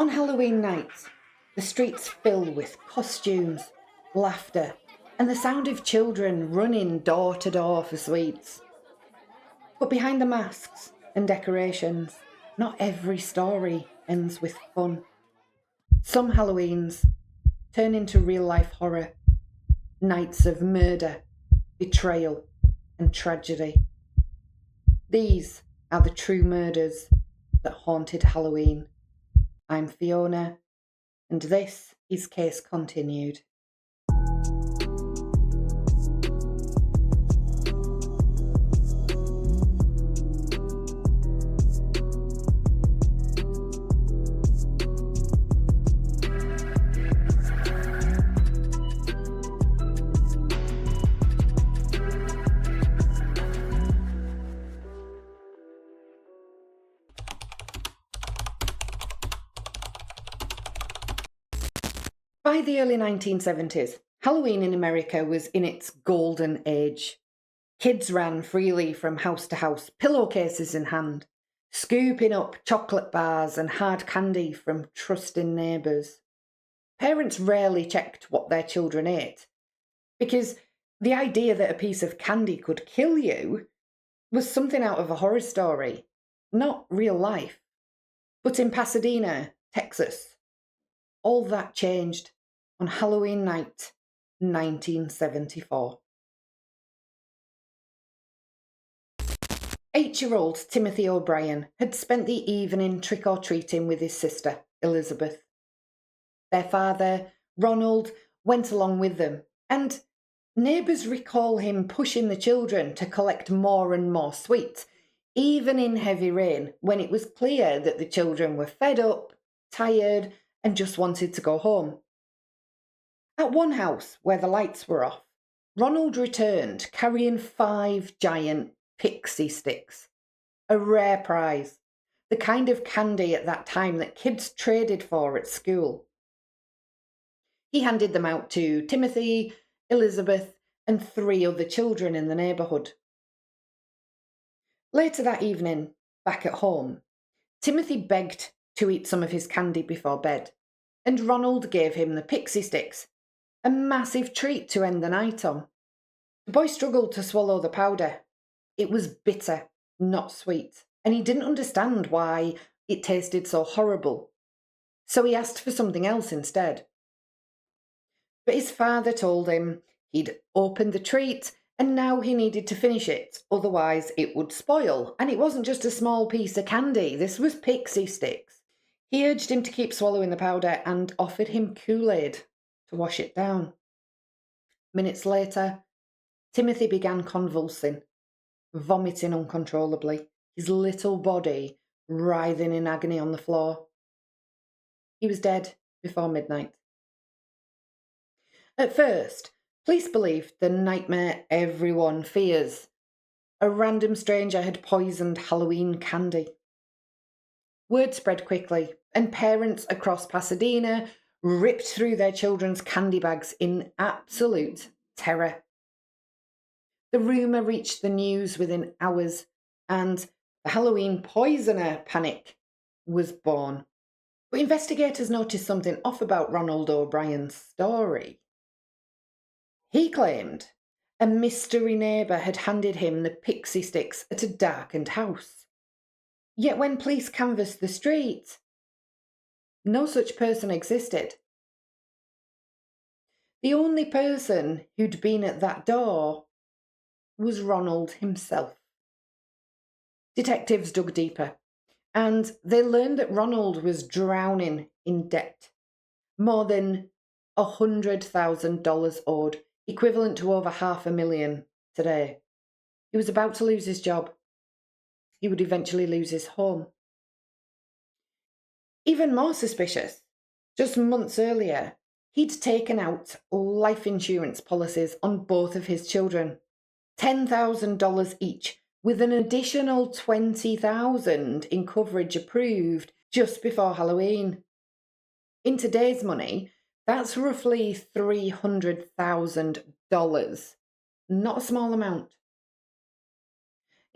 On Halloween night, the streets fill with costumes, laughter, and the sound of children running door to door for sweets. But behind the masks and decorations, not every story ends with fun. Some Halloweens turn into real-life horror, nights of murder, betrayal, and tragedy. These are the true murders that haunted Halloween. I'm Fiona, and this is Case Continued. By the early 1970s, Halloween in America was in its golden age. Kids ran freely from house to house, pillowcases in hand, scooping up chocolate bars and hard candy from trusting neighbours. Parents rarely checked what their children ate, because the idea that a piece of candy could kill you was something out of a horror story, not real life. But in Pasadena, Texas, all that changed on Halloween night, 1974. 8-year-old Timothy O'Brien had spent the evening trick-or-treating with his sister, Elizabeth. Their father, Ronald, went along with them, and neighbours recall him pushing the children to collect more and more sweets, even in heavy rain, when it was clear that the children were fed up, tired, and just wanted to go home. At one house where the lights were off, Ronald returned carrying 5 giant pixie sticks, a rare prize, the kind of candy at that time that kids traded for at school. He handed them out to Timothy, Elizabeth, and 3 other children in the neighbourhood. Later that evening, back at home, Timothy begged to eat some of his candy before bed, and Ronald gave him the pixie sticks, a massive treat to end the night on. The boy struggled to swallow the powder. It was bitter, not sweet, and he didn't understand why it tasted so horrible. So he asked for something else instead. But his father told him he'd opened the treat and now he needed to finish it, otherwise it would spoil. And it wasn't just a small piece of candy, this was pixie sticks. He urged him to keep swallowing the powder and offered him Kool-Aid to wash it down. Minutes later, Timothy began convulsing, vomiting uncontrollably, his little body writhing in agony on the floor. He was dead before midnight. At first, police believed the nightmare everyone fears. A random stranger had poisoned Halloween candy. Word spread quickly, and parents across Pasadena ripped through their children's candy bags in absolute terror. The rumour reached the news within hours, and the Halloween poisoner panic was born. But investigators noticed something off about Ronald O'Brien's story. He claimed a mystery neighbour had handed him the pixie sticks at a darkened house. Yet when police canvassed the street, no such person existed. The only person who'd been at that door was Ronald himself. Detectives dug deeper, and they learned that Ronald was drowning in debt. More than $100,000 owed, equivalent to over $500,000 today. He was about to lose his job. He would eventually lose his home. Even more suspicious, just months earlier, he'd taken out life insurance policies on both of his children, $10,000 each, with an additional $20,000 in coverage approved just before Halloween. In today's money, that's roughly $300,000, not a small amount.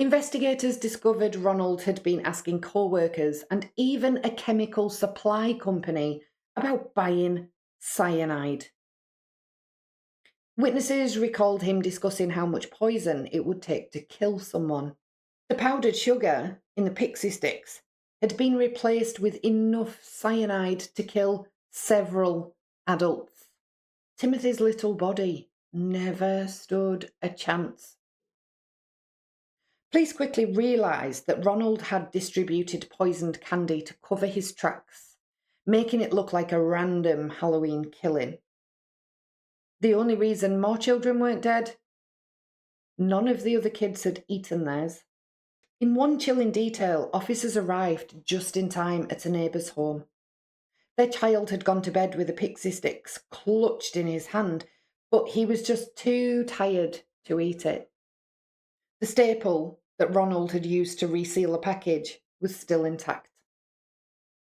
Investigators discovered Ronald had been asking co-workers and even a chemical supply company about buying cyanide. Witnesses recalled him discussing how much poison it would take to kill someone. The powdered sugar in the pixie sticks had been replaced with enough cyanide to kill several adults. Timothy's little body never stood a chance. Police quickly realised that Ronald had distributed poisoned candy to cover his tracks, making it look like a random Halloween killing. The only reason more children weren't dead? None of the other kids had eaten theirs. In one chilling detail, officers arrived just in time at a neighbour's home. Their child had gone to bed with the pixie sticks clutched in his hand, but he was just too tired to eat it. The staple that Ronald had used to reseal a package was still intact.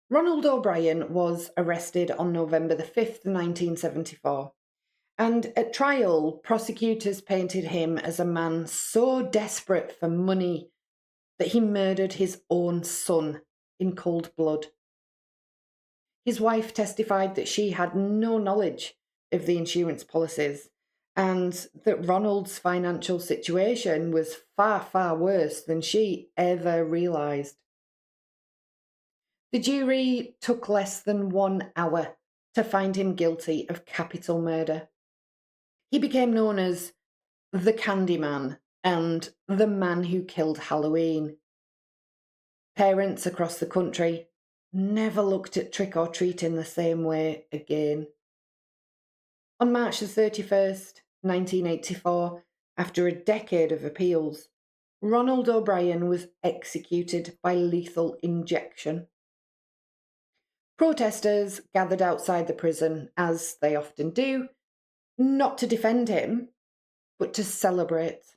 Ronald O'Brien was arrested on November the 5th, 1974, and at trial, prosecutors painted him as a man so desperate for money that he murdered his own son in cold blood. His wife testified that she had no knowledge of the insurance policies and that Ronald's financial situation was far, far worse than she ever realised. The jury took less than 1 hour to find him guilty of capital murder. He became known as the Candyman and the man who killed Halloween. Parents across the country never looked at trick-or-treating the same way again. On March the 31st, 1984, after a decade of appeals, Ronald O'Brien was executed by lethal injection. Protesters gathered outside the prison, as they often do, not to defend him, but to celebrate.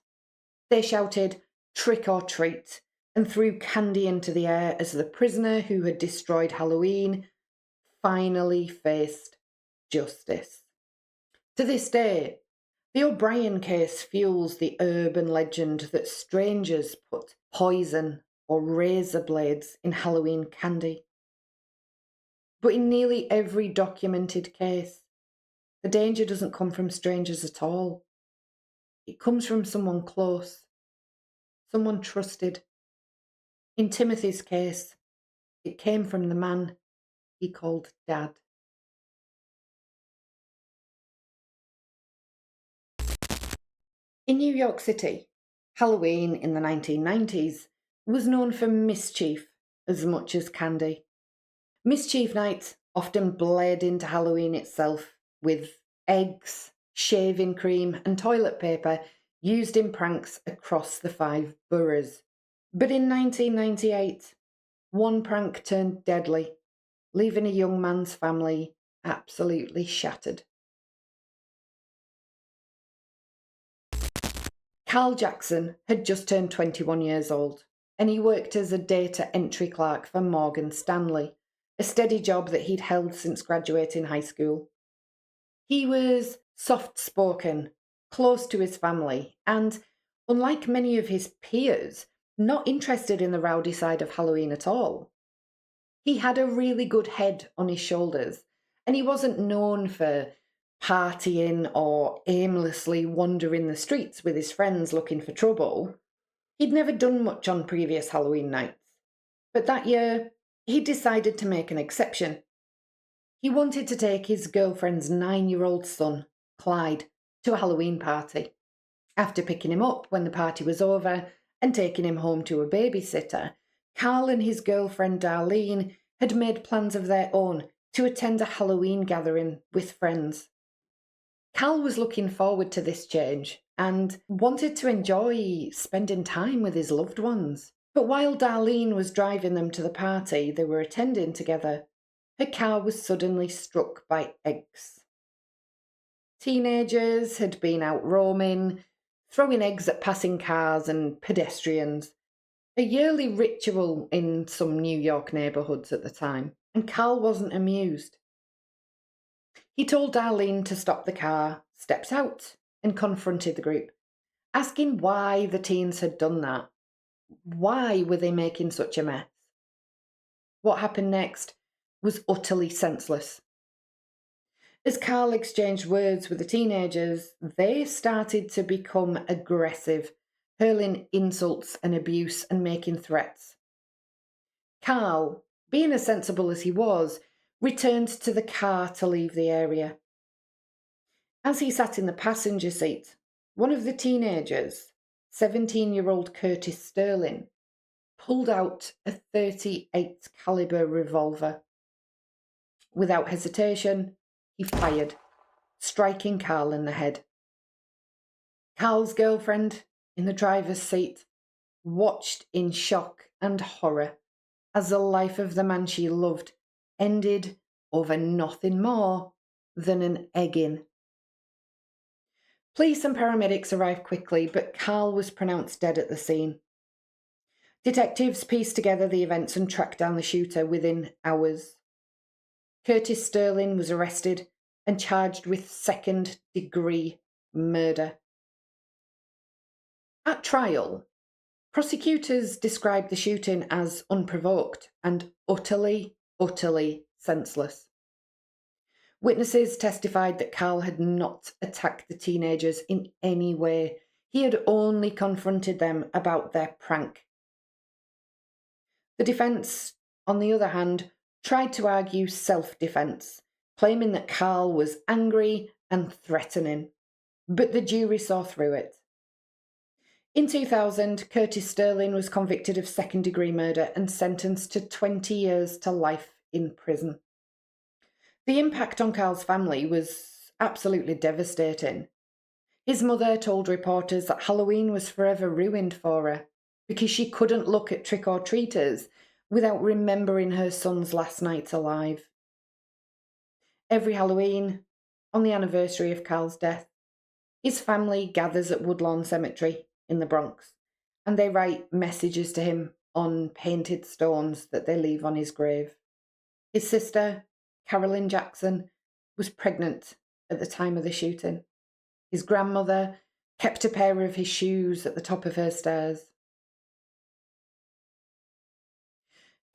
They shouted, "Trick or treat," and threw candy into the air as the prisoner who had destroyed Halloween finally faced justice. To this day, the O'Brien case fuels the urban legend that strangers put poison or razor blades in Halloween candy. But in nearly every documented case, the danger doesn't come from strangers at all. It comes from someone close, someone trusted. In Timothy's case, it came from the man he called Dad. In New York City, Halloween in the 1990s was known for mischief as much as candy. Mischief nights often bled into Halloween itself, with eggs, shaving cream, and toilet paper used in pranks across the 5 boroughs. But in 1998, one prank turned deadly, leaving a young man's family absolutely shattered. Carl Jackson had just turned 21 years old, and he worked as a data entry clerk for Morgan Stanley, a steady job that he'd held since graduating high school. He was soft-spoken, close to his family, and, unlike many of his peers, not interested in the rowdy side of Halloween at all. He had a really good head on his shoulders, and he wasn't known for partying or aimlessly wandering the streets with his friends looking for trouble. He'd never done much on previous Halloween nights, but that year he decided to make an exception. He wanted to take his girlfriend's 9-year-old son, Clyde, to a Halloween party. After picking him up when the party was over and taking him home to a babysitter, Carl and his girlfriend Darlene had made plans of their own to attend a Halloween gathering with friends. Carl was looking forward to this change and wanted to enjoy spending time with his loved ones. But while Darlene was driving them to the party they were attending together, her car was suddenly struck by eggs. Teenagers had been out roaming, throwing eggs at passing cars and pedestrians, a yearly ritual in some New York neighbourhoods at the time, and Carl wasn't amused. He told Darlene to stop the car, stepped out, and confronted the group, asking why the teens had done that. Why were they making such a mess? What happened next was utterly senseless. As Carl exchanged words with the teenagers, they started to become aggressive, hurling insults and abuse and making threats. Carl, being as sensible as he was, returned to the car to leave the area. As he sat in the passenger seat, one of the teenagers, 17-year-old Curtis Sterling, pulled out a .38 caliber revolver. Without hesitation, he fired, striking Carl in the head. Carl's girlfriend, in the driver's seat, watched in shock and horror as the life of the man she loved ended over nothing more than an egging. Police and paramedics arrived quickly, but Carl was pronounced dead at the scene. Detectives pieced together the events and tracked down the shooter within hours. Curtis Sterling was arrested and charged with second-degree murder. At trial, prosecutors described the shooting as unprovoked and utterly senseless. Witnesses testified that Carl had not attacked the teenagers in any way. He had only confronted them about their prank. The defence, on the other hand, tried to argue self-defence, claiming that Carl was angry and threatening, but the jury saw through it. In 2000, Curtis Sterling was convicted of second-degree murder and sentenced to 20 years to life in prison. The impact on Carl's family was absolutely devastating. His mother told reporters that Halloween was forever ruined for her because she couldn't look at trick-or-treaters without remembering her son's last night alive. Every Halloween, on the anniversary of Carl's death, his family gathers at Woodlawn Cemetery in the Bronx, and they write messages to him on painted stones that they leave on his grave. His sister, Carolyn Jackson, was pregnant at the time of the shooting. His grandmother kept a pair of his shoes at the top of her stairs.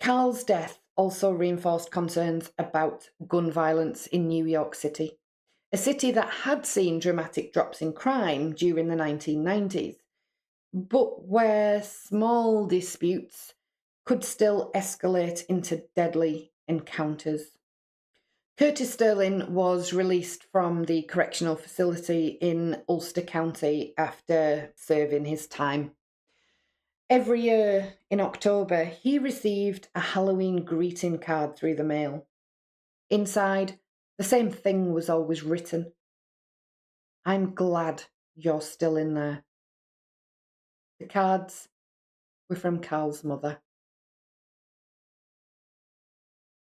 Carl's death also reinforced concerns about gun violence in New York City, a city that had seen dramatic drops in crime during the 1990s, but where small disputes could still escalate into deadly encounters. Curtis Sterling was released from the correctional facility in Ulster County after serving his time. Every year in October, he received a Halloween greeting card through the mail. Inside, the same thing was always written: "I'm glad you're still in there." The cards were from Carl's mother.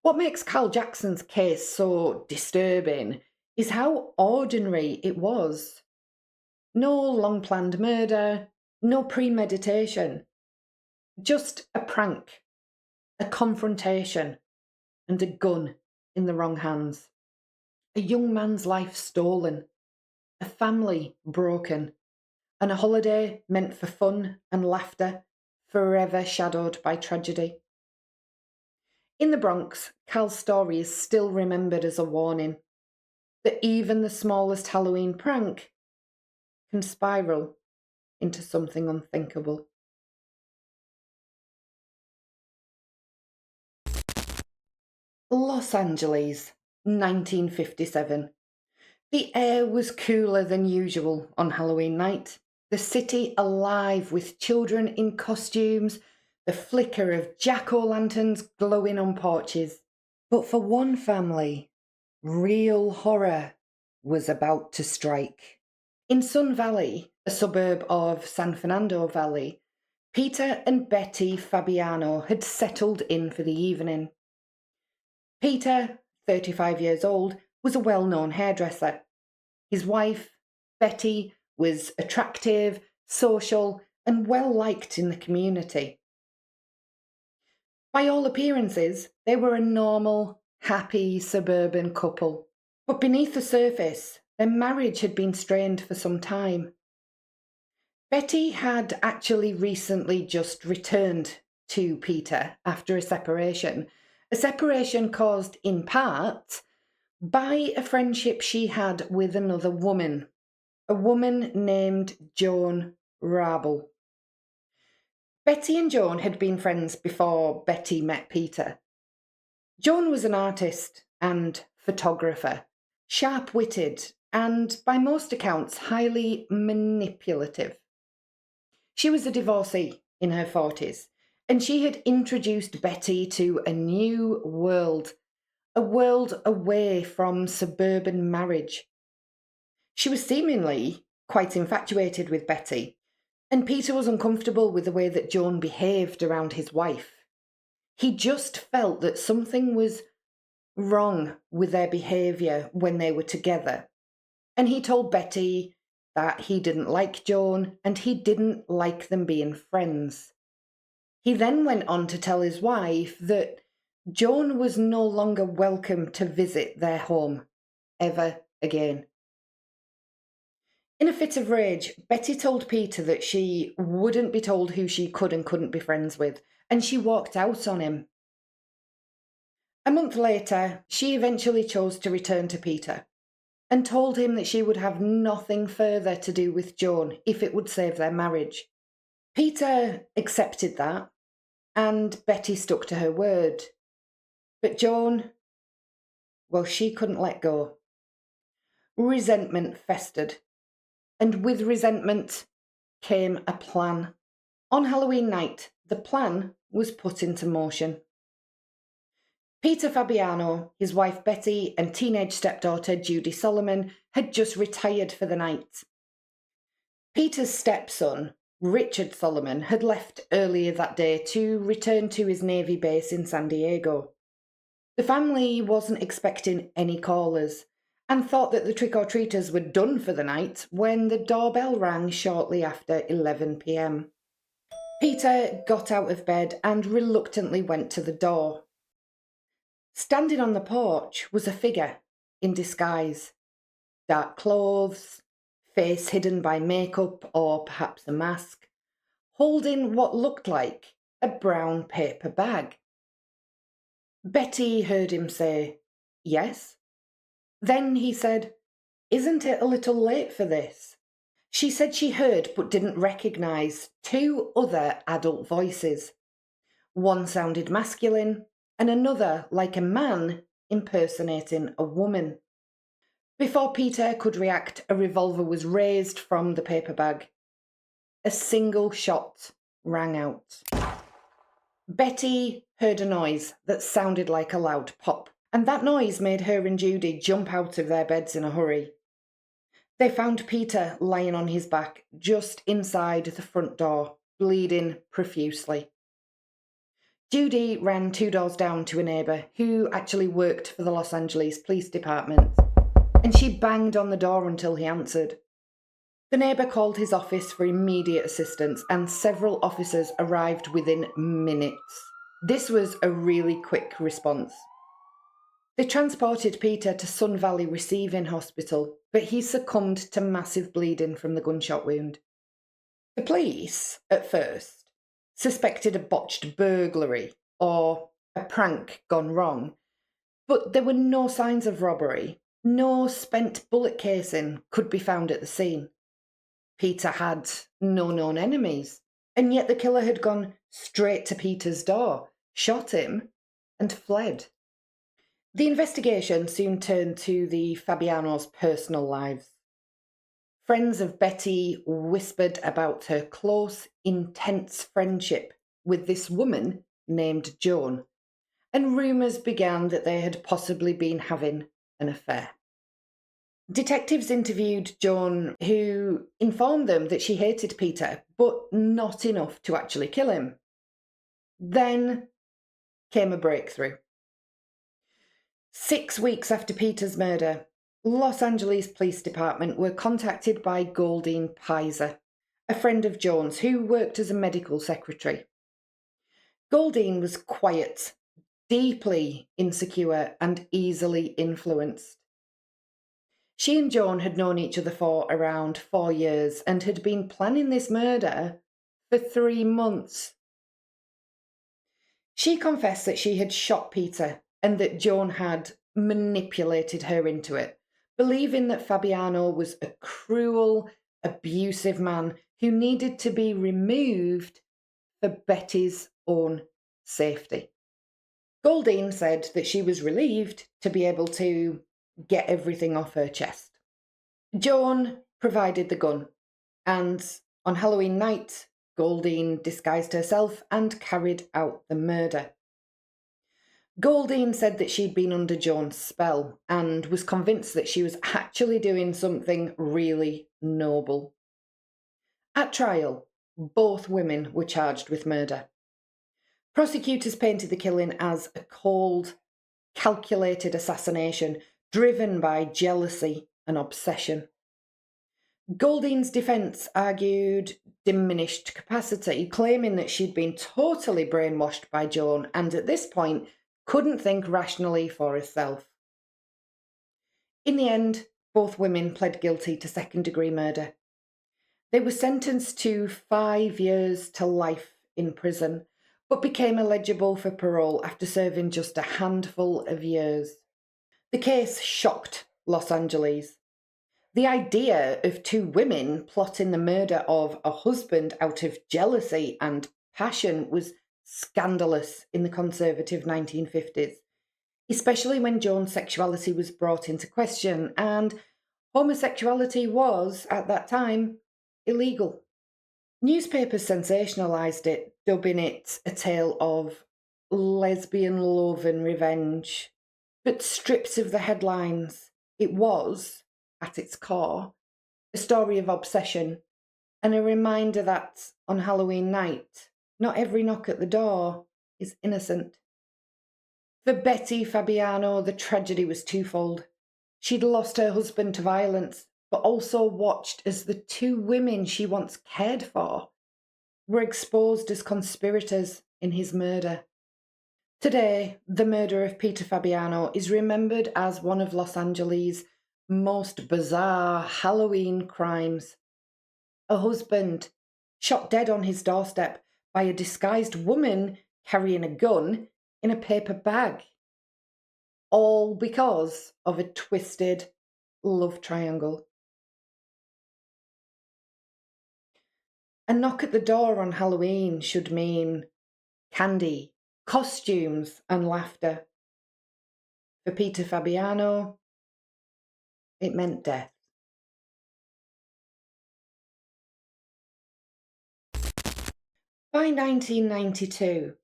What makes Carl Jackson's case so disturbing is how ordinary it was. No long-planned murder, no premeditation, just a prank, a confrontation, and a gun in the wrong hands. A young man's life stolen, a family broken, and a holiday meant for fun and laughter forever shadowed by tragedy. In the Bronx, Carl's story is still remembered as a warning that even the smallest Halloween prank can spiral into something unthinkable. Los Angeles, 1957. The air was cooler than usual on Halloween night. The city alive with children in costumes, the flicker of jack-o'-lanterns glowing on porches. But for one family, real horror was about to strike. In Sun Valley, a suburb of San Fernando Valley, Peter and Betty Fabiano had settled in for the evening. Peter, 35 years old, was a well-known hairdresser. His wife, Betty, was attractive, social, and well-liked in the community. By all appearances, they were a normal, happy suburban couple. But beneath the surface, their marriage had been strained for some time. Betty had actually recently just returned to Peter after a separation caused in part by a friendship she had with another woman, a woman named Joan Rabel. Betty and Joan had been friends before Betty met Peter. Joan was an artist and photographer, sharp-witted and, by most accounts, highly manipulative. She was a divorcee in her 40s, and she had introduced Betty to a new world, a world away from suburban marriage. She was seemingly quite infatuated with Betty, and Peter was uncomfortable with the way that Joan behaved around his wife. He just felt that something was wrong with their behaviour when they were together, and he told Betty that he didn't like Joan and he didn't like them being friends. He then went on to tell his wife that Joan was no longer welcome to visit their home ever again. In a fit of rage, Betty told Peter that she wouldn't be told who she could and couldn't be friends with, and she walked out on him. A month later, she eventually chose to return to Peter and told him that she would have nothing further to do with Joan if it would save their marriage. Peter accepted that, and Betty stuck to her word. But Joan, well, she couldn't let go. Resentment festered, and with resentment came a plan. On Halloween night, the plan was put into motion. Peter Fabiano, his wife Betty, and teenage stepdaughter Judy Solomon had just retired for the night. Peter's stepson, Richard Solomon, had left earlier that day to return to his Navy base in San Diego. The family wasn't expecting any callers and thought that the trick-or-treaters were done for the night when the doorbell rang shortly after 11 p.m. Peter got out of bed and reluctantly went to the door. Standing on the porch was a figure in disguise. Dark clothes, face hidden by makeup or perhaps a mask, holding what looked like a brown paper bag. Betty heard him say, "Yes." Then he said, "Isn't it a little late for this?" She said she heard but didn't recognise two other adult voices. One sounded masculine, and another like a man impersonating a woman. Before Peter could react, a revolver was raised from the paper bag. A single shot rang out. Betty heard a noise that sounded like a loud pop, and that noise made her and Judy jump out of their beds in a hurry. They found Peter lying on his back just inside the front door, bleeding profusely. Judy ran 2 doors down to a neighbour who actually worked for the Los Angeles Police Department, and she banged on the door until he answered. The neighbour called his office for immediate assistance, and several officers arrived within minutes. This was a really quick response. They transported Peter to Sun Valley Receiving Hospital, but he succumbed to massive bleeding from the gunshot wound. The police, at first, suspected a botched burglary or a prank gone wrong, but there were no signs of robbery. No spent bullet casing could be found at the scene. Peter had no known enemies, and yet the killer had gone straight to Peter's door, shot him, and fled. The investigation soon turned to the Fabianos' personal lives. Friends of Betty whispered about her close, intense friendship with this woman named Joan, and rumours began that they had possibly been having an affair. Detectives interviewed Joan, who informed them that she hated Peter, but not enough to actually kill him. Then came a breakthrough. 6 weeks after Peter's murder, Los Angeles Police Department were contacted by Goldine Pizer, a friend of Joan's who worked as a medical secretary. Goldine was quiet, deeply insecure, and easily influenced. She and Joan had known each other for around 4 years and had been planning this murder for 3 months. She confessed that she had shot Peter and that Joan had manipulated her into it, believing that Fabiano was a cruel, abusive man who needed to be removed for Betty's own safety. Goldine said that she was relieved to be able to get everything off her chest. Joan provided the gun, and on Halloween night, Goldine disguised herself and carried out the murder. Goldine said that she'd been under Joan's spell and was convinced that she was actually doing something really noble. At trial, both women were charged with murder. Prosecutors painted the killing as a cold, calculated assassination driven by jealousy and obsession. Goldine's defence argued diminished capacity, claiming that she'd been totally brainwashed by Joan and at this point couldn't think rationally for herself. In the end, both women pled guilty to second-degree murder. They were sentenced to 5 years to life in prison, but became eligible for parole after serving just a handful of years. The case shocked Los Angeles. The idea of two women plotting the murder of a husband out of jealousy and passion was scandalous in the conservative 1950s, especially when Joan's sexuality was brought into question and homosexuality was, at that time, illegal. Newspapers sensationalised it, dubbing it a tale of lesbian love and revenge. But stripped of the headlines, it was, at its core, a story of obsession and a reminder that, on Halloween night, not every knock at the door is innocent. For Betty Fabiano, the tragedy was twofold. She'd lost her husband to violence, but also watched as the two women she once cared for were exposed as conspirators in his murder. Today, the murder of Peter Fabiano is remembered as one of Los Angeles' most bizarre Halloween crimes. A husband shot dead on his doorstep by a disguised woman carrying a gun in a paper bag. All because of a twisted love triangle. A knock at the door on Halloween should mean candy, costumes, and laughter. For Peter Fabiano, it meant death. By 1992,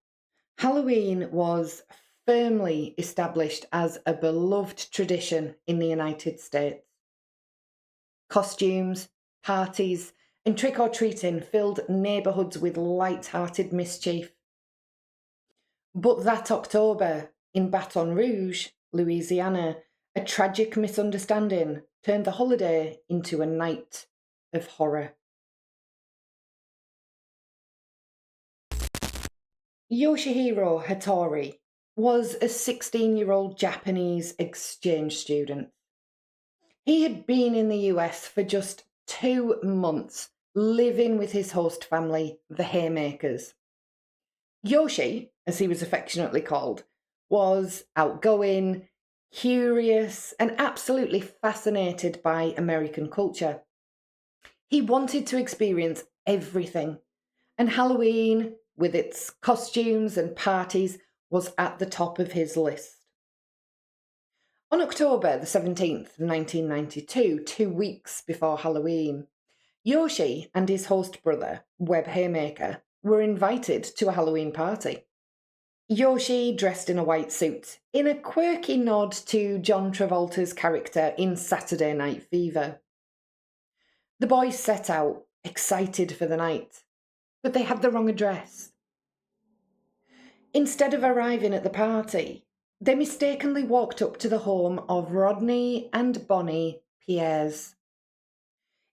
Halloween was firmly established as a beloved tradition in the United States. Costumes, parties, and trick-or-treating filled neighbourhoods with light-hearted mischief. But that October, in Baton Rouge, Louisiana, a tragic misunderstanding turned the holiday into a night of horror. Yoshihiro Hattori was a 16-year-old Japanese exchange student. He had been in the US for just 2 months, living with his host family, the Haymakers. Yoshi, as he was affectionately called, was outgoing, curious, and absolutely fascinated by American culture. He wanted to experience everything, and Halloween, with its costumes and parties, was at the top of his list. On October the 17th, 1992, 2 weeks before Halloween, Yoshi and his host brother, Webb Haymaker, were invited to a Halloween party. Yoshi dressed in a white suit, in a quirky nod to John Travolta's character in Saturday Night Fever. The boys set out, excited for the night, but they had the wrong address. Instead of arriving at the party, they mistakenly walked up to the home of Rodney and Bonnie Pierres.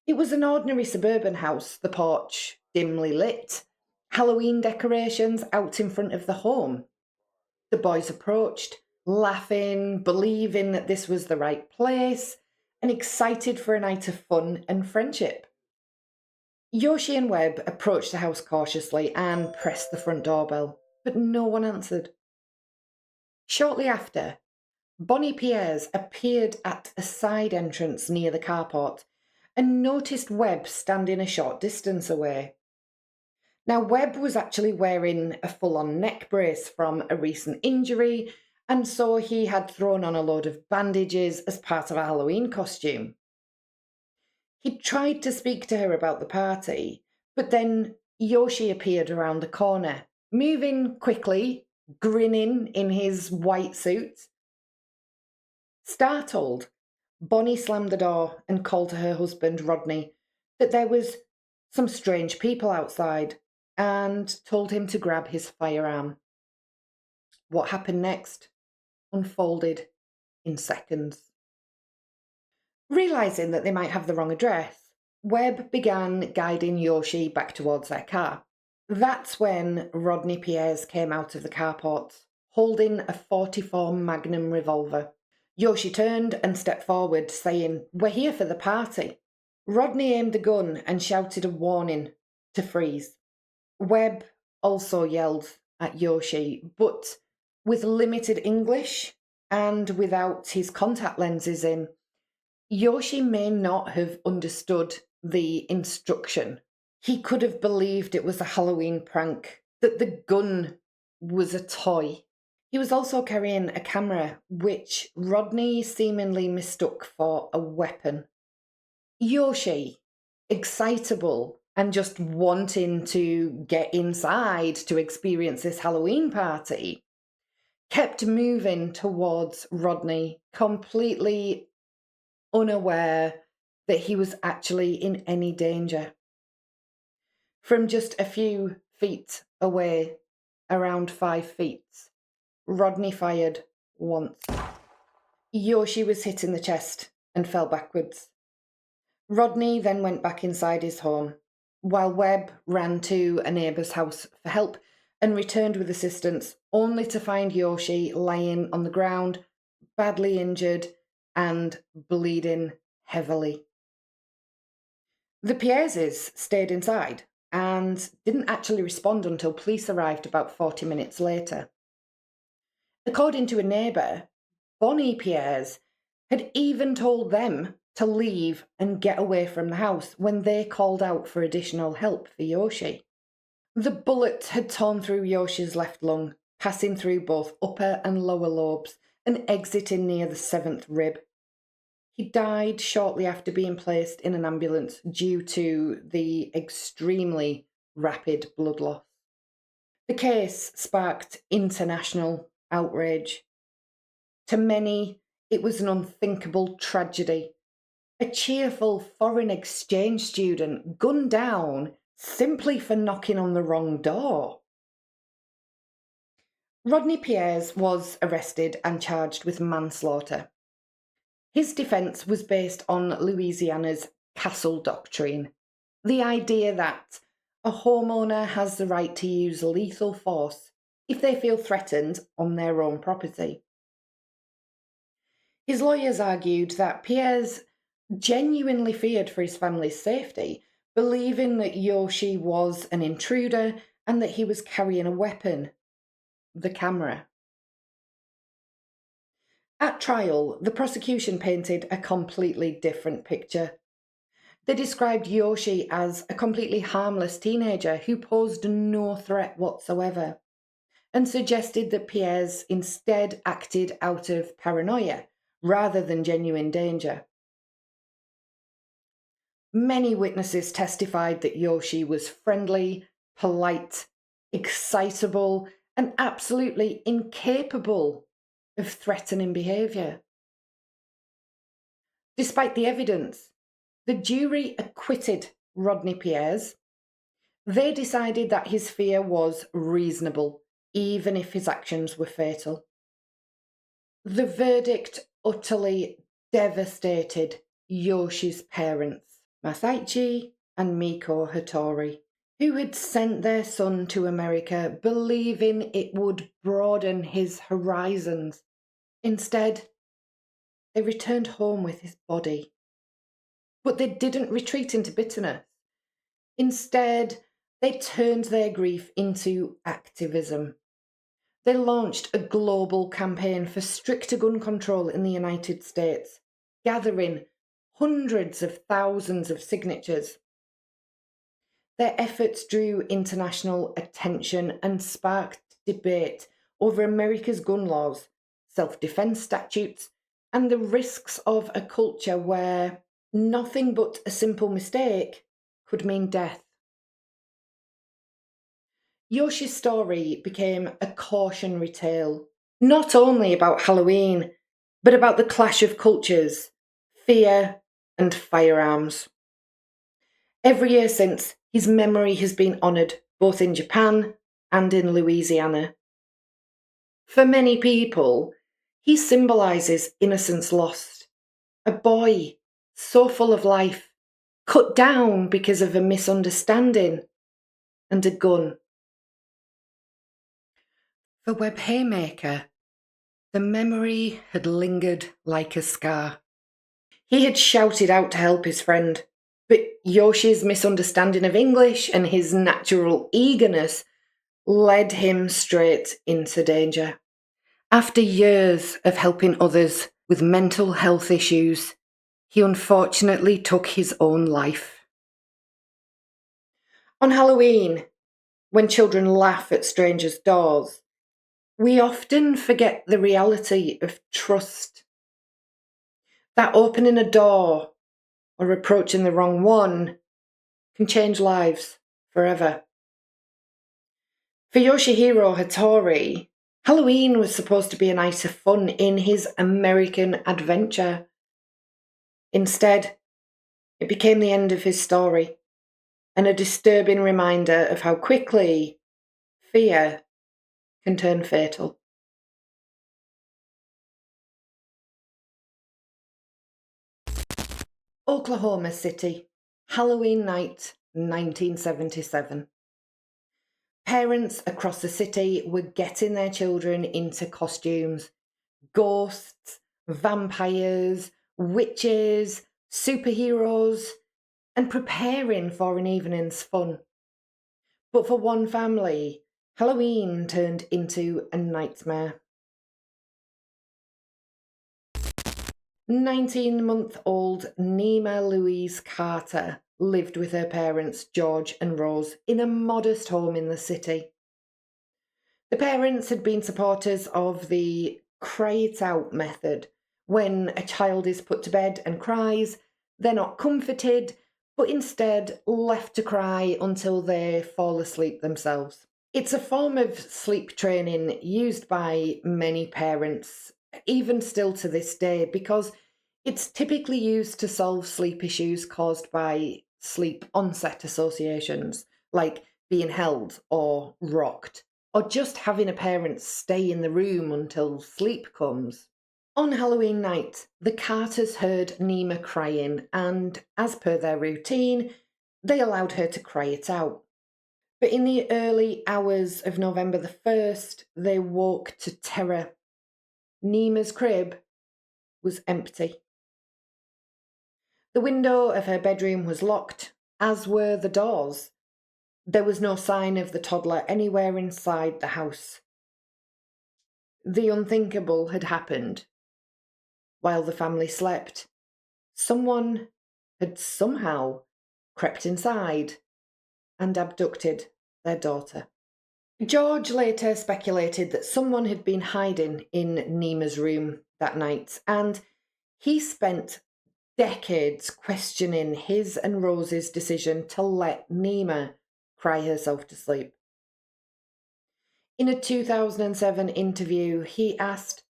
It was an ordinary suburban house, the porch dimly lit, Halloween decorations out in front of the home. The boys approached, laughing, believing that this was the right place, and excited for a night of fun and friendship. Yoshi and Webb approached the house cautiously and pressed the front doorbell, but no one answered. Shortly after, Bonnie Pierres appeared at a side entrance near the carport and noticed Webb standing a short distance away. Now, Webb was actually wearing a full-on neck brace from a recent injury, and so he had thrown on a load of bandages as part of a Halloween costume. He tried to speak to her about the party, but then Yoshi appeared around the corner, moving quickly, grinning in his white suit. Startled, Bonnie slammed the door and called to her husband, Rodney, that there was some strange people outside and told him to grab his firearm. What happened next unfolded in seconds. Realising that they might have the wrong address, Webb began guiding Yoshi back towards their car. That's when Rodney Pierres came out of the carport, holding a .44 Magnum revolver. Yoshi turned and stepped forward, saying, "We're here for the party." Rodney aimed the gun and shouted a warning to freeze. Webb also yelled at Yoshi, but with limited English and without his contact lenses in, Yoshi may not have understood the instruction. He could have believed it was a Halloween prank, that the gun was a toy. He was also carrying a camera, which Rodney seemingly mistook for a weapon. Yoshi, excitable and just wanting to get inside to experience this Halloween party, kept moving towards Rodney, completely unaware that he was actually in any danger. From just a few feet away, around 5 feet, Rodney fired once. Yoshi was hit in the chest and fell backwards. Rodney then went back inside his home, while Webb ran to a neighbour's house for help and returned with assistance, only to find Yoshi lying on the ground, badly injured and bleeding heavily. The Pierreses stayed inside and didn't actually respond until police arrived about 40 minutes later. According to a neighbour, Bonnie Pierres had even told them to leave and get away from the house when they called out for additional help for Yoshi. The bullet had torn through Yoshi's left lung, passing through both upper and lower lobes and exiting near the 7th rib. He died shortly after being placed in an ambulance due to the extremely rapid blood loss. The case sparked international outrage. To many, it was an unthinkable tragedy. A cheerful foreign exchange student gunned down simply for knocking on the wrong door. Rodney Pierres was arrested and charged with manslaughter. His defence was based on Louisiana's castle doctrine, the idea that a homeowner has the right to use lethal force if they feel threatened on their own property. His lawyers argued that Pierres genuinely feared for his family's safety, believing that Yoshi was an intruder and that he was carrying a weapon, the camera. At trial, the prosecution painted a completely different picture. They described Yoshi as a completely harmless teenager who posed no threat whatsoever, and suggested that Pierres instead acted out of paranoia rather than genuine danger. Many witnesses testified that Yoshi was friendly, polite, excitable, and absolutely incapable of threatening behaviour. Despite the evidence, the jury acquitted Rodney Pierres. They decided that his fear was reasonable, even if his actions were fatal. The verdict utterly devastated Yoshi's parents, Masaichi and Miko Hattori, who had sent their son to America believing it would broaden his horizons. Instead, they returned home with his body. But they didn't retreat into bitterness. Instead, they turned their grief into activism. They launched a global campaign for stricter gun control in the United States, gathering hundreds of thousands of signatures. Their efforts drew international attention and sparked debate over America's gun laws, self-defense statutes, and the risks of a culture where nothing but a simple mistake could mean death. Yoshi's story became a cautionary tale, not only about Halloween, but about the clash of cultures, fear, and firearms. Every year since, his memory has been honoured both in Japan and in Louisiana. For many people, he symbolises innocence lost. A boy so full of life, cut down because of a misunderstanding, and a gun. For Webb Haymaker, the memory had lingered like a scar. He had shouted out to help his friend, but Yoshi's misunderstanding of English and his natural eagerness led him straight into danger. After years of helping others with mental health issues, he unfortunately took his own life. On Halloween, when children laugh at strangers' doors, we often forget the reality of trust. That opening a door or approaching the wrong one can change lives forever. For Yoshihiro Hattori, Halloween was supposed to be a night of fun in his American adventure. Instead, it became the end of his story and a disturbing reminder of how quickly fear can turn fatal. Oklahoma City, Halloween night, 1977. Parents across the city were getting their children into costumes. Ghosts, vampires, witches, superheroes, and preparing for an evening's fun. But for one family, Halloween turned into a nightmare. 19-month-old Nima Louise Carter lived with her parents, George and Rose, in a modest home in the city. The parents had been supporters of the cry it out method. When a child is put to bed and cries, they're not comforted, but instead left to cry until they fall asleep themselves. It's a form of sleep training used by many parents, even still to this day, because it's typically used to solve sleep issues caused by sleep onset associations, like being held or rocked, or just having a parent stay in the room until sleep comes. On Halloween night, the Carters heard Nima crying, and as per their routine, they allowed her to cry it out. But in the early hours of November the 1st, they woke to terror. Nima's crib was empty. The window of her bedroom was locked, as were the doors. There was no sign of the toddler anywhere inside the house. The unthinkable had happened. While the family slept, someone had somehow crept inside and abducted their daughter. George later speculated that someone had been hiding in Nima's room that night, and he spent decades questioning his and Rose's decision to let Nima cry herself to sleep. In a 2007 interview, he asked,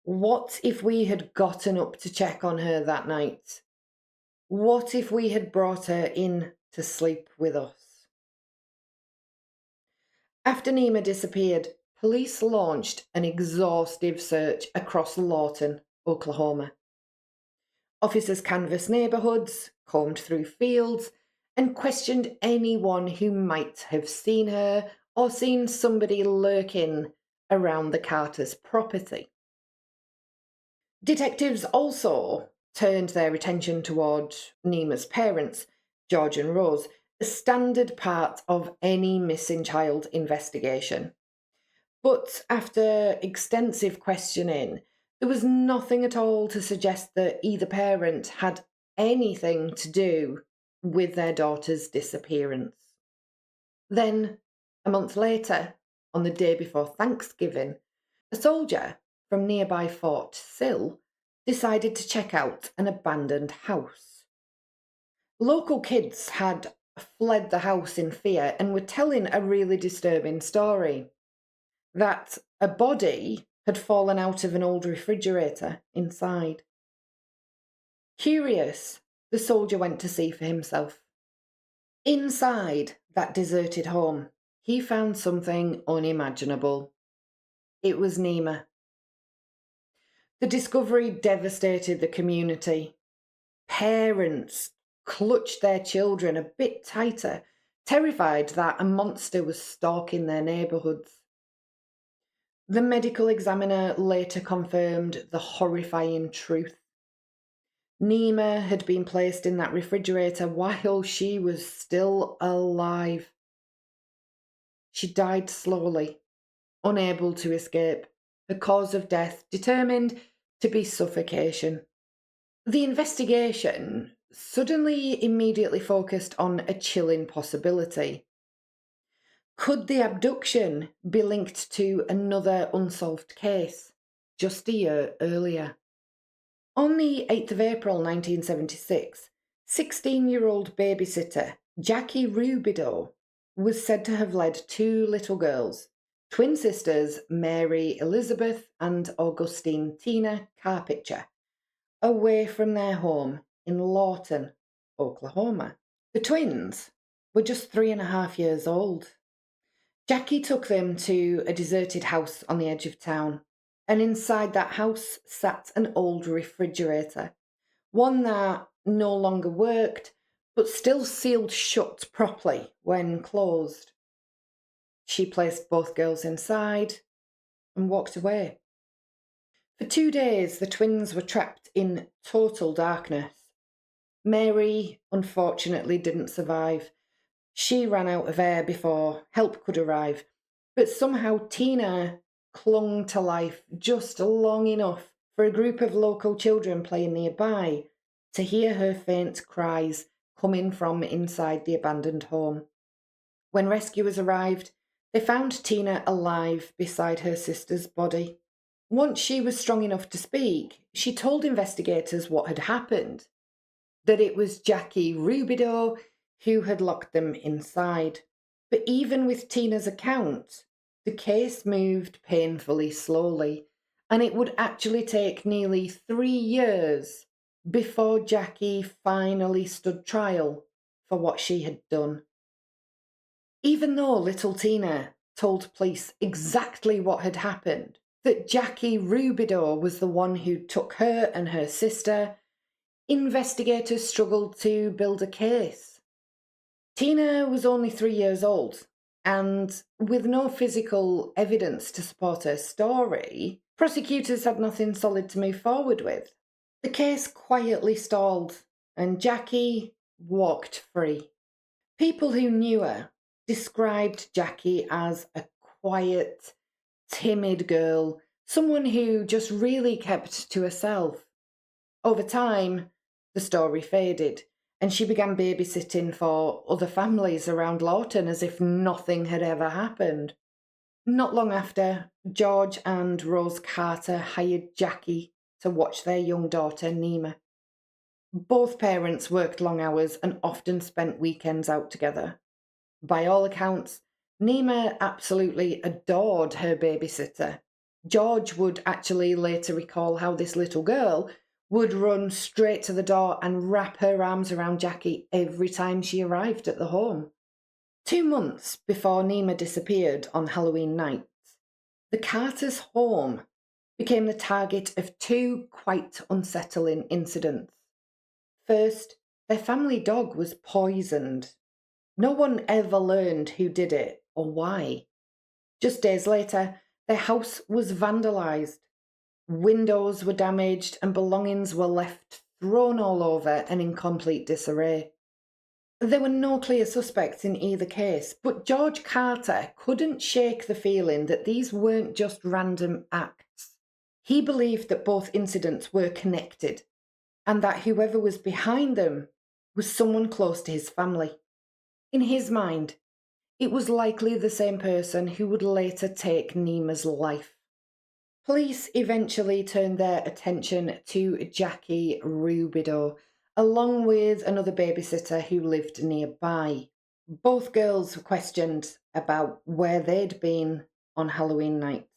"What if we had gotten up to check on her that night? What if we had brought her in to sleep with us?" After Nima disappeared, police launched an exhaustive search across Lawton, Oklahoma. Officers canvassed neighbourhoods, combed through fields, and questioned anyone who might have seen her or seen somebody lurking around the Carters' property. Detectives also turned their attention toward Nima's parents, George and Rose, a standard part of any missing child investigation. But after extensive questioning, there was nothing at all to suggest that either parent had anything to do with their daughter's disappearance. Then, a month later, on the day before Thanksgiving, a soldier from nearby Fort Sill decided to check out an abandoned house. Local kids had fled the house in fear and were telling a really disturbing story that a body had fallen out of an old refrigerator inside. Curious, the soldier went to see for himself. Inside that deserted home, he found something unimaginable. It was Nima. The discovery devastated the community. Parents clutched their children a bit tighter, terrified that a monster was stalking their neighbourhoods. The medical examiner later confirmed the horrifying truth. Nima had been placed in that refrigerator while she was still alive. She died slowly, unable to escape, the cause of death determined to be suffocation. The investigation suddenly immediately focused on a chilling possibility. Could the abduction be linked to another unsolved case just a year earlier? On the 8th of April 1976, 16-year-old babysitter Jackie Rubidoux was said to have led two little girls, twin sisters Mary Elizabeth and Augustine Tina Carpenter, away from their home in Lawton, Oklahoma. The twins were just 3.5 years old. Jackie took them to a deserted house on the edge of town, and inside that house sat an old refrigerator, one that no longer worked, but still sealed shut properly when closed. She placed both girls inside and walked away. For 2 days, the twins were trapped in total darkness. Mary, unfortunately, didn't survive. She ran out of air before help could arrive, but somehow Tina clung to life just long enough for a group of local children playing nearby to hear her faint cries coming from inside the abandoned home. When rescuers arrived, they found Tina alive beside her sister's body. Once she was strong enough to speak, she told investigators what had happened, that it was Jackie Rubidoux who had locked them inside. But even with Tina's account, the case moved painfully slowly, and it would actually take nearly 3 years before Jackie finally stood trial for what she had done. Even though little Tina told police exactly what had happened, that Jackie Rubidoux was the one who took her and her sister, investigators struggled to build a case. Tina was only 3 years old, and with no physical evidence to support her story, prosecutors had nothing solid to move forward with. The case quietly stalled, and Jackie walked free. People who knew her described Jackie as a quiet, timid girl, someone who just really kept to herself. Over time, the story faded, and she began babysitting for other families around Lawton as if nothing had ever happened. Not long after, George and Rose Carter hired Jackie to watch their young daughter, Nima. Both parents worked long hours and often spent weekends out together. By all accounts, Nima absolutely adored her babysitter. George would actually later recall how this little girl would run straight to the door and wrap her arms around Jackie every time she arrived at the home. 2 months before Nima disappeared on Halloween night, the Carters' home became the target of 2 quite unsettling incidents. First, their family dog was poisoned. No one ever learned who did it or why. Just days later, their house was vandalised. Windows were damaged and belongings were left thrown all over and in complete disarray. There were no clear suspects in either case, but George Carter couldn't shake the feeling that these weren't just random acts. He believed that both incidents were connected and that whoever was behind them was someone close to his family. In his mind, it was likely the same person who would later take Nima's life. Police eventually turned their attention to Jackie Rubidoux, along with another babysitter who lived nearby. Both girls were questioned about where they'd been on Halloween night.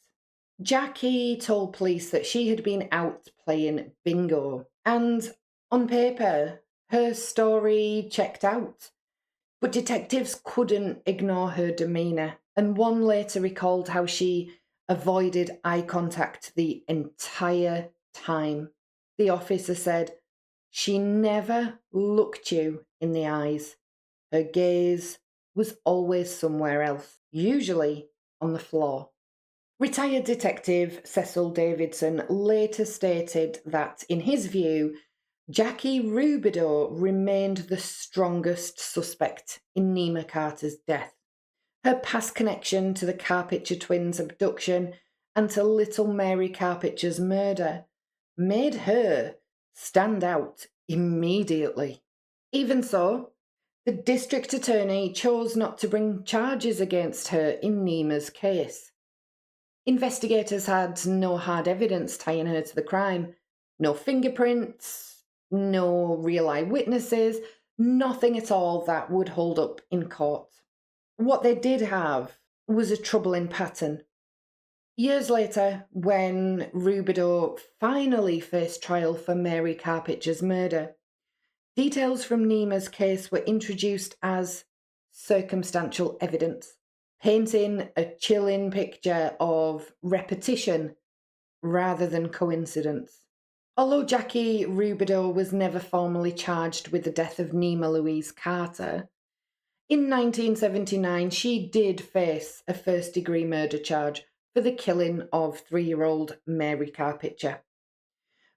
Jackie told police that she had been out playing bingo, and on paper, her story checked out. But detectives couldn't ignore her demeanour, and one later recalled how she avoided eye contact the entire time. The officer said, "She never looked you in the eyes. Her gaze was always somewhere else, usually on the floor." Retired detective Cecil Davidson later stated that, in his view, Jackie Rubidoux remained the strongest suspect in Nima Carter's death. Her past connection to the Carpenter twins' abduction and to little Mary Carpenter's murder made her stand out immediately. Even so, the district attorney chose not to bring charges against her in Nima's case. Investigators had no hard evidence tying her to the crime, no fingerprints, no real eyewitnesses, nothing at all that would hold up in court. What they did have was a troubling pattern. Years later, when Rubidoux finally faced trial for Mary Carpenter's murder, details from Nima's case were introduced as circumstantial evidence, painting a chilling picture of repetition rather than coincidence. Although Jackie Rubidoux was never formally charged with the death of Nima Louise Carter, in 1979 she did face a first-degree murder charge for the killing of 3-year-old Mary Carpenter.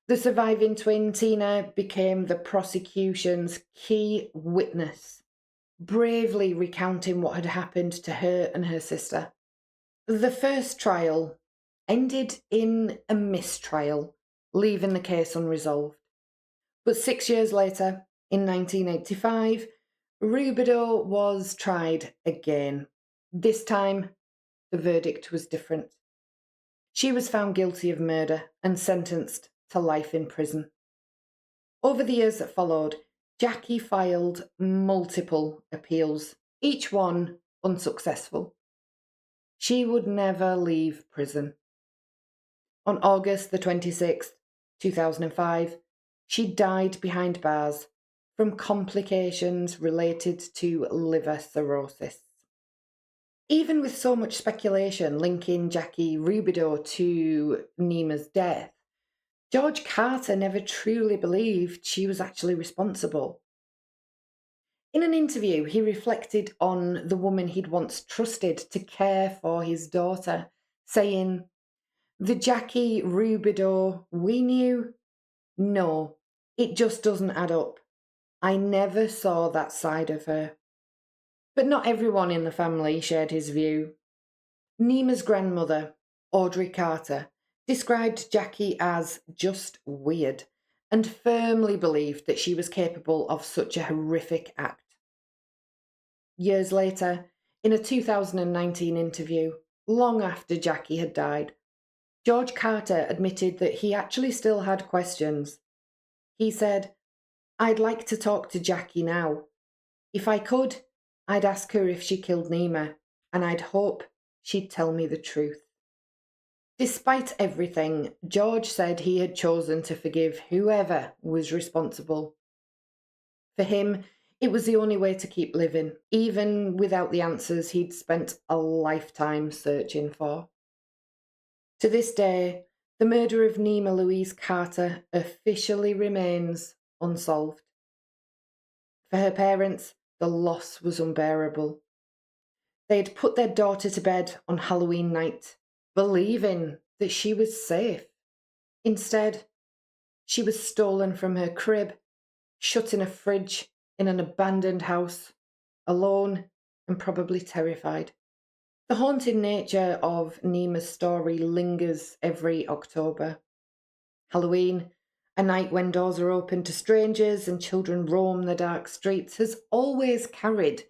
The surviving twin, Tina, became the prosecution's key witness, bravely recounting what had happened to her and her sister. The first trial ended in a mistrial, leaving the case unresolved. But 6 years later, in 1985, Rubidoux was tried again. This time, the verdict was different. She was found guilty of murder and sentenced to life in prison. Over the years that followed, Jackie filed multiple appeals, each one unsuccessful. She would never leave prison. On August the 26th, 2005, she died behind bars from complications related to liver cirrhosis. Even with so much speculation linking Jackie Rubidoux to Nima's death, George Carter never truly believed she was actually responsible. In an interview, he reflected on the woman he'd once trusted to care for his daughter, saying, "The Jackie Rubidoux we knew? No, it just doesn't add up. I never saw that side of her." But not everyone in the family shared his view. Nima's grandmother, Audrey Carter, described Jackie as just weird and firmly believed that she was capable of such a horrific act. Years later, in a 2019 interview, long after Jackie had died, George Carter admitted that he actually still had questions. He said, "I'd like to talk to Jackie now. If I could, I'd ask her if she killed Nima, and I'd hope she'd tell me the truth." Despite everything, George said he had chosen to forgive whoever was responsible. For him, it was the only way to keep living, even without the answers he'd spent a lifetime searching for. To this day, the murder of Nima Louise Carter officially remains unsolved. For her parents, the loss was unbearable. They'd put their daughter to bed on Halloween night, believing that she was safe. Instead, she was stolen from her crib, shut in a fridge in an abandoned house, alone and probably terrified. The haunting nature of Nima's story lingers every October. Halloween, a night when doors are open to strangers and children roam the dark streets, has always carried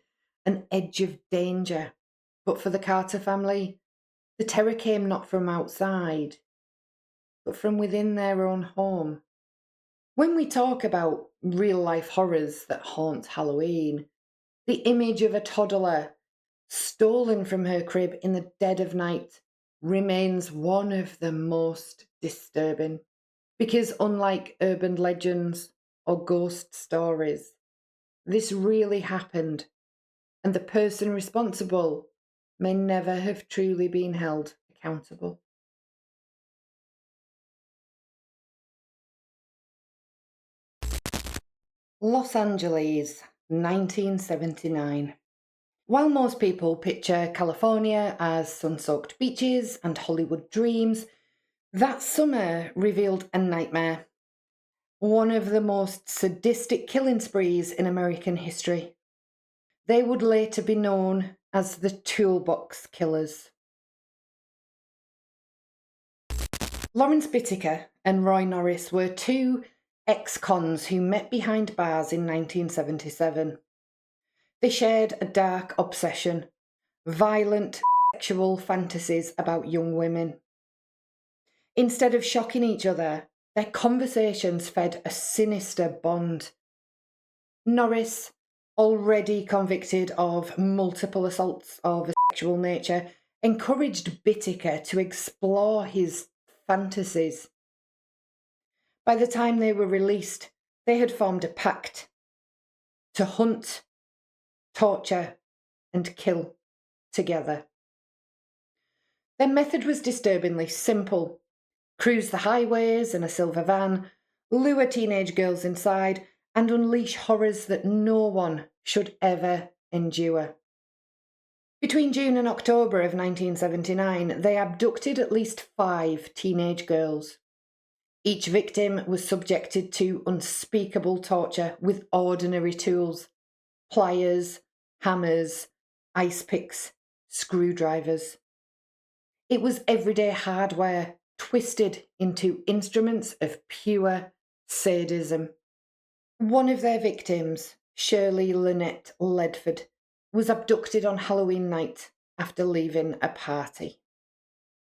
an edge of danger. But for the Carter family, the terror came not from outside, but from within their own home. When we talk about real-life horrors that haunt Halloween, the image of a toddler stolen from her crib in the dead of night remains one of the most disturbing. Because unlike urban legends or ghost stories, this really happened, and the person responsible may never have truly been held accountable. Los Angeles, 1979. While most people picture California as sun-soaked beaches and Hollywood dreams, that summer revealed a nightmare. One of the most sadistic killing sprees in American history. They would later be known as the Toolbox Killers. Lawrence Bittaker and Roy Norris were two ex-cons who met behind bars in 1977. They shared a dark obsession, violent sexual fantasies about young women. Instead of shocking each other, their conversations fed a sinister bond. Norris, already convicted of multiple assaults of a sexual nature, encouraged Bittaker to explore his fantasies. By the time they were released, they had formed a pact to hunt, torture, and kill together. Their method was disturbingly simple. Cruise the highways in a silver van, lure teenage girls inside, and unleash horrors that no one should ever endure. Between June and October of 1979, they abducted at least 5 teenage girls. Each victim was subjected to unspeakable torture with ordinary tools: pliers, hammers, ice picks, screwdrivers. It was everyday hardware twisted into instruments of pure sadism. One of their victims, Shirley Lynette Ledford, was abducted on Halloween night after leaving a party.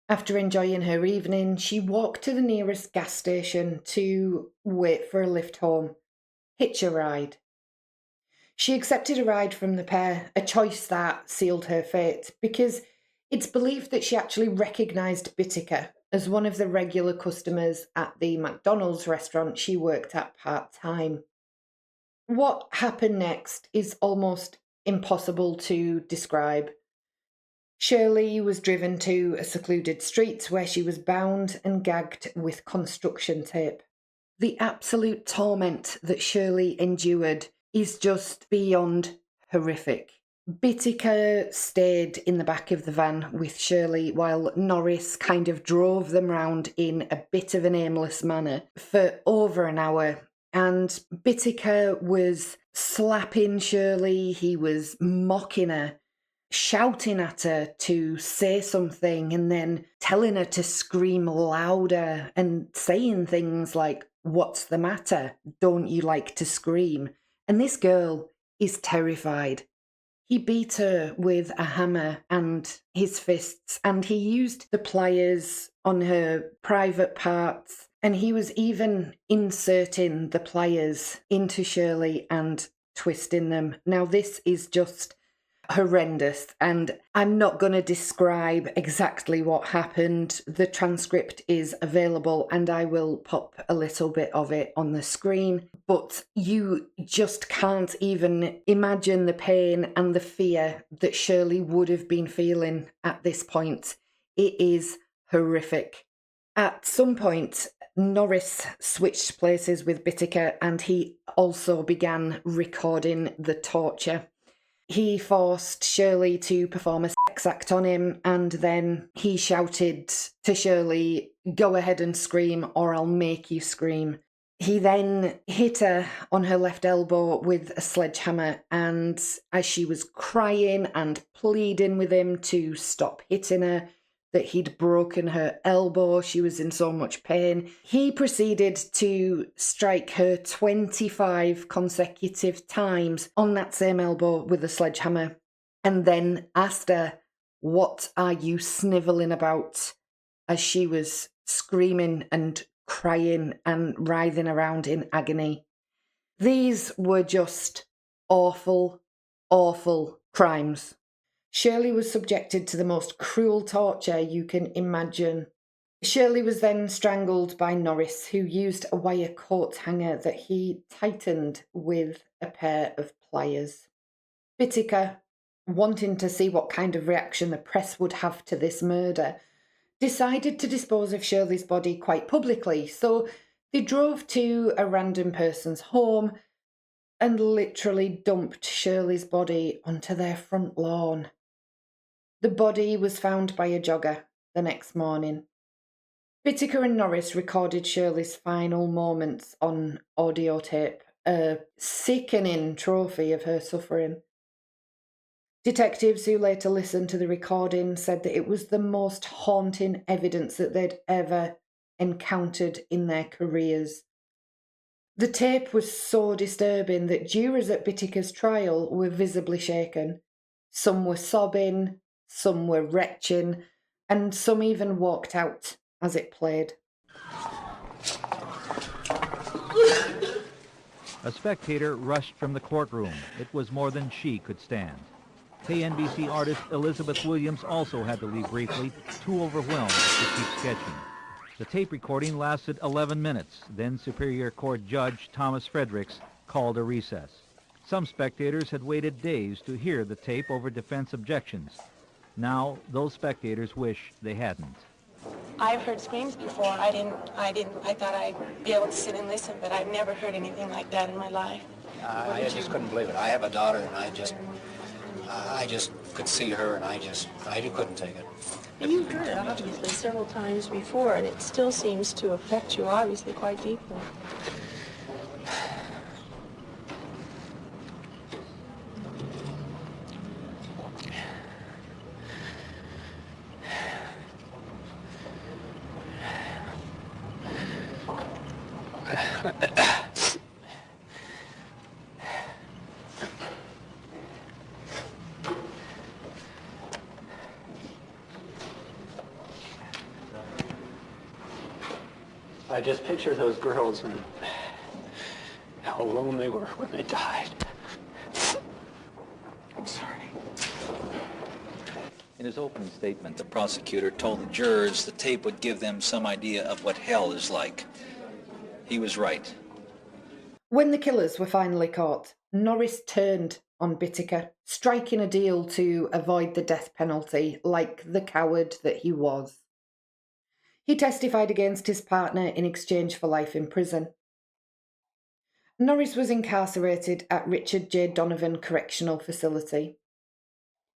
After enjoying her evening, she walked to the nearest gas station to wait for a lift home, hitch a ride. She accepted a ride from the pair, a choice that sealed her fate, because it's believed that she actually recognised Bittaker as one of the regular customers at the McDonald's restaurant she worked at part-time. What happened next is almost impossible to describe. Shirley was driven to a secluded street where she was bound and gagged with construction tape. The absolute torment that Shirley endured is just beyond horrific. Bittaker stayed in the back of the van with Shirley while Norris kind of drove them round in a bit of an aimless manner for over an hour. And Bittaker was slapping Shirley, he was mocking her, shouting at her to say something, and then telling her to scream louder and saying things like, "What's the matter? Don't you like to scream?" And this girl is terrified. He beat her with a hammer and his fists, and he used the pliers on her private parts. And he was even inserting the pliers into Shirley and twisting them. Now, this is just horrendous, and I'm not going to describe exactly what happened. The transcript is available, and I will pop a little bit of it on the screen. But you just can't even imagine the pain and the fear that Shirley would have been feeling at this point. It is horrific. At some point, Norris switched places with Bittaker, and he also began recording the torture. He forced Shirley to perform a sex act on him, and then he shouted to Shirley, Go ahead and scream, or I'll make you scream. He then hit her on her left elbow with a sledgehammer, and as she was crying and pleading with him to stop hitting her, that he'd broken her elbow, she was in so much pain, he proceeded to strike her 25 consecutive times on that same elbow with a sledgehammer, and then asked her, "What are you snivelling about?" as she was screaming and crying and writhing around in agony. These were just awful, awful crimes. Shirley was subjected to the most cruel torture you can imagine. Shirley was then strangled by Norris, who used a wire coat hanger that he tightened with a pair of pliers. Whittaker, wanting to see what kind of reaction the press would have to this murder, decided to dispose of Shirley's body quite publicly, so they drove to a random person's home and literally dumped Shirley's body onto their front lawn. The body was found by a jogger the next morning. Whittaker and Norris recorded Shirley's final moments on audio tape, a sickening trophy of her suffering. Detectives who later listened to the recording said that it was the most haunting evidence that they'd ever encountered in their careers. The tape was so disturbing that jurors at Whittaker's trial were visibly shaken. Some were sobbing, some were retching, and some even walked out as it played. A spectator rushed from the courtroom. It was more than she could stand. KNBC artist Elizabeth Williams also had to leave briefly, too overwhelmed to keep sketching. The tape recording lasted 11 minutes. Then Superior Court Judge Thomas Fredericks called a recess. Some spectators had waited days to hear the tape over defense objections. Now, those spectators wish they hadn't. I've heard screams before. I thought I'd be able to sit and listen, but I've never heard anything like that in my life. I just couldn't believe it. I have a daughter, and I just could see her, and I couldn't take it. And you've heard it, obviously, several times before, and it still seems to affect you, obviously, quite deeply. I just picture those girls and how alone they were when they died. I'm sorry. In his opening statement, the prosecutor told the jurors the tape would give them some idea of what hell is like. He was right. When the killers were finally caught, Norris turned on Whittaker, striking a deal to avoid the death penalty like the coward that he was. He testified against his partner in exchange for life in prison. Norris was incarcerated at Richard J. Donovan Correctional Facility.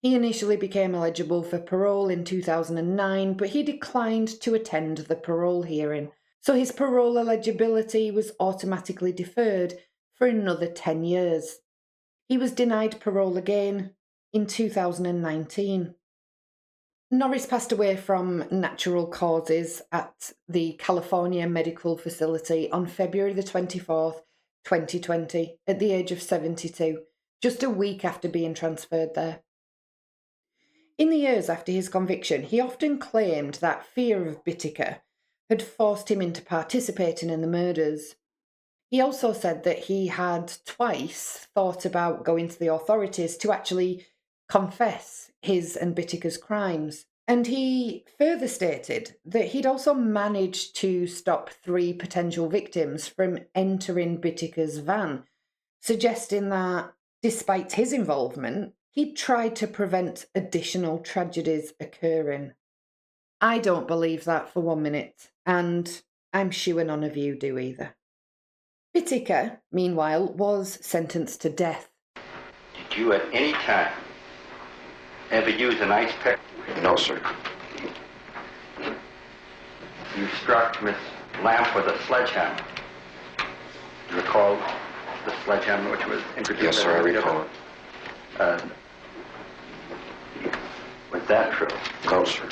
He initially became eligible for parole in 2009, but he declined to attend the parole hearing, so his parole eligibility was automatically deferred for another 10 years. He was denied parole again in 2019. Norris passed away from natural causes at the California Medical Facility on February the 24th, 2020, at the age of 72, just a week after being transferred there. In the years after his conviction, he often claimed that fear of Whittaker had forced him into participating in the murders. He also said that he had twice thought about going to the authorities to actually confess his and Whittaker's crimes. And he further stated that he'd also managed to stop 3 potential victims from entering Whittaker's van, suggesting that, despite his involvement, he'd tried to prevent additional tragedies occurring. I don't believe that for 1 minute, and I'm sure none of you do either. Whittaker, meanwhile, was sentenced to death. Did you at any time ever use an ice pick? No, sir. You struck Miss Lamp with a sledgehammer. You recall the sledgehammer which was introduced? Yes, sir, I recall it. Was that true? No, sir.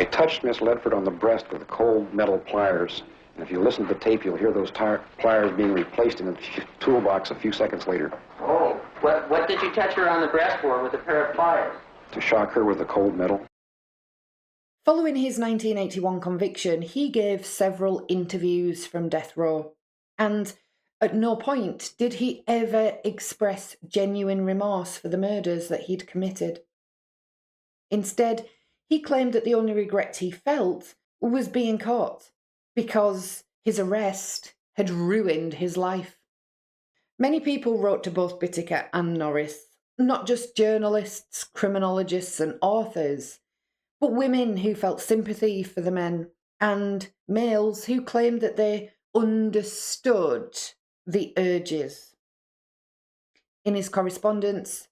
I touched Miss Ledford on the breast with cold metal pliers, and if you listen to the tape, you'll hear those pliers being replaced in the toolbox a few seconds later. Oh, what did you touch her on the breast for with a pair of pliers? To shock her with the cold metal. Following his 1981 conviction, he gave several interviews from death row, and at no point did he ever express genuine remorse for the murders that he'd committed. Instead, he claimed that the only regret he felt was being caught, because his arrest had ruined his life. Many people wrote to both Bittaker and Norris, not just journalists, criminologists and authors, but women who felt sympathy for the men, and males who claimed that they understood the urges. In his correspondence,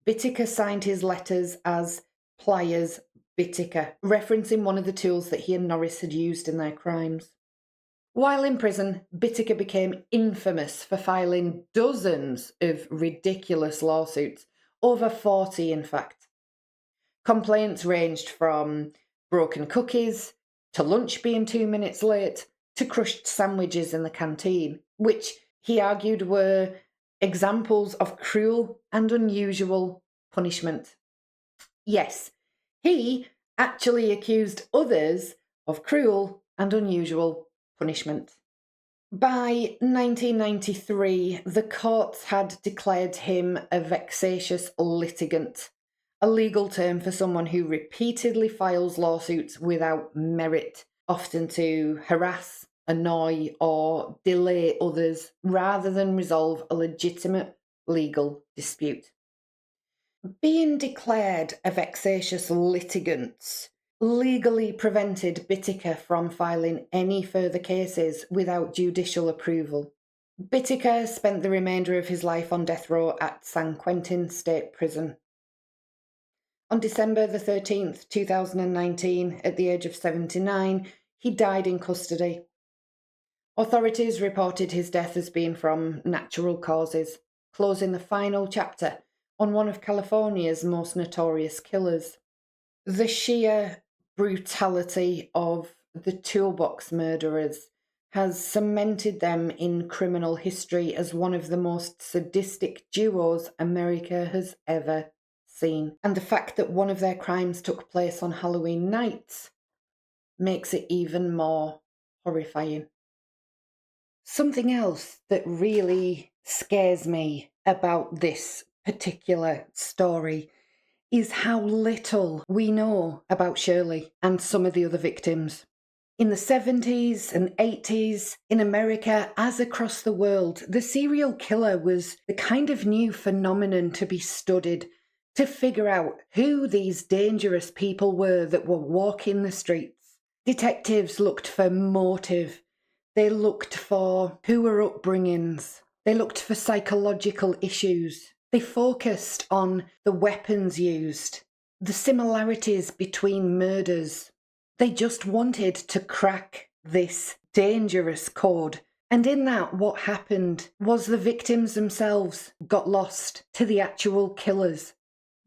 Bittaker signed his letters as Pliers Bittaker, referencing one of the tools that he and Norris had used in their crimes. While in prison, Bittaker became infamous for filing dozens of ridiculous lawsuits, over 40 in fact. Complaints ranged from broken cookies, to lunch being 2 minutes late, to crushed sandwiches in the canteen, which he argued were examples of cruel and unusual punishment. Yes, he actually accused others of cruel and unusual punishment. By 1993, the courts had declared him a vexatious litigant, a legal term for someone who repeatedly files lawsuits without merit, often to harass, annoy, or delay others rather than resolve a legitimate legal dispute. Being declared a vexatious litigant legally prevented Bittaker from filing any further cases without judicial approval. Bittaker spent the remainder of his life on death row at San Quentin State Prison. On December the 13th, 2019, at the age of 79, he died in custody. Authorities reported his death as being from natural causes, closing the final chapter on one of California's most notorious killers. The sheer brutality of the toolbox murderers has cemented them in criminal history as one of the most sadistic duos America has ever seen. And the fact that one of their crimes took place on Halloween night makes it even more horrifying. Something else that really scares me about this particular story is how little we know about Shirley and some of the other victims. In the 70s and 80s, in America as across the world, the serial killer was the kind of new phenomenon to be studied, to figure out who these dangerous people were that were walking the streets. Detectives looked for motive. They looked for who were upbringings. They looked for psychological issues. They focused on the weapons used, the similarities between murders. They just wanted to crack this dangerous code. And in that, what happened was the victims themselves got lost to the actual killers.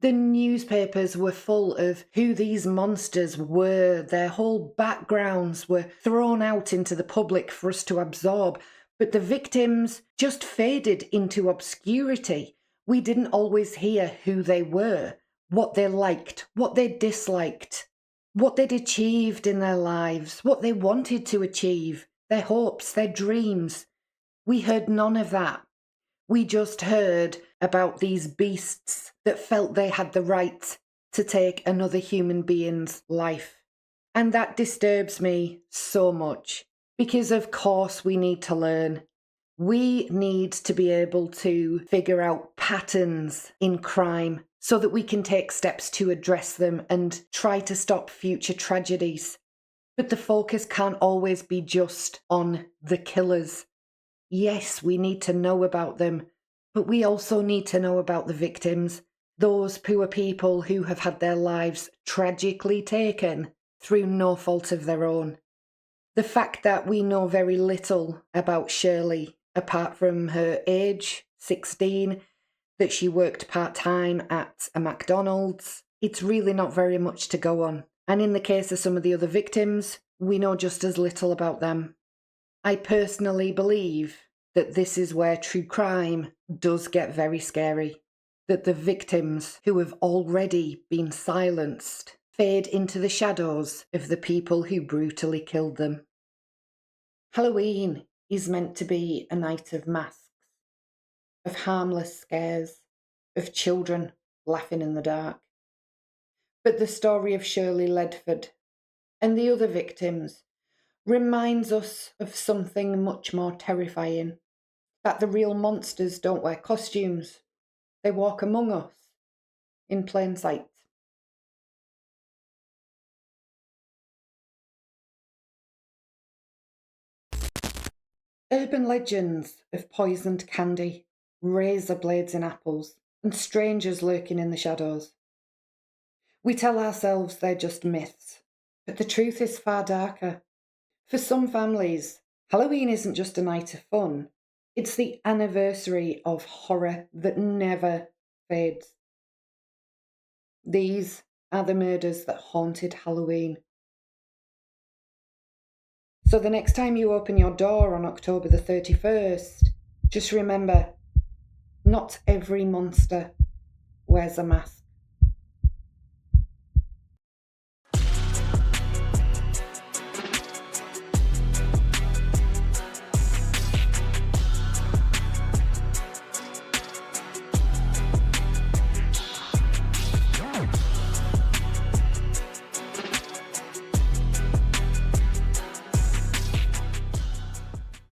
The newspapers were full of who these monsters were. Their whole backgrounds were thrown out into the public for us to absorb. But the victims just faded into obscurity. We didn't always hear who they were, what they liked, what they disliked, what they'd achieved in their lives, what they wanted to achieve, their hopes, their dreams. We heard none of that. We just heard about these beasts that felt they had the right to take another human being's life. And that disturbs me so much, because of course we need to learn. We need to be able to figure out patterns in crime so that we can take steps to address them and try to stop future tragedies. But the focus can't always be just on the killers. Yes, we need to know about them, but we also need to know about the victims, those poor people who have had their lives tragically taken through no fault of their own. The fact that we know very little about Shirley, apart from her age, 16, that she worked part-time at a McDonald's, it's really not very much to go on. And in the case of some of the other victims, we know just as little about them. I personally believe that this is where true crime does get very scary. That the victims who have already been silenced fade into the shadows of the people who brutally killed them. Halloween is meant to be a night of masks, of harmless scares, of children laughing in the dark. But the story of Shirley Ledford and the other victims reminds us of something much more terrifying, that the real monsters don't wear costumes. They walk among us in plain sight. Urban legends of poisoned candy, razor blades in apples, and strangers lurking in the shadows. We tell ourselves they're just myths, but the truth is far darker. For some families, Halloween isn't just a night of fun, it's the anniversary of horror that never fades. These are the murders that haunted Halloween. So the next time you open your door on October the 31st, just remember, not every monster wears a mask.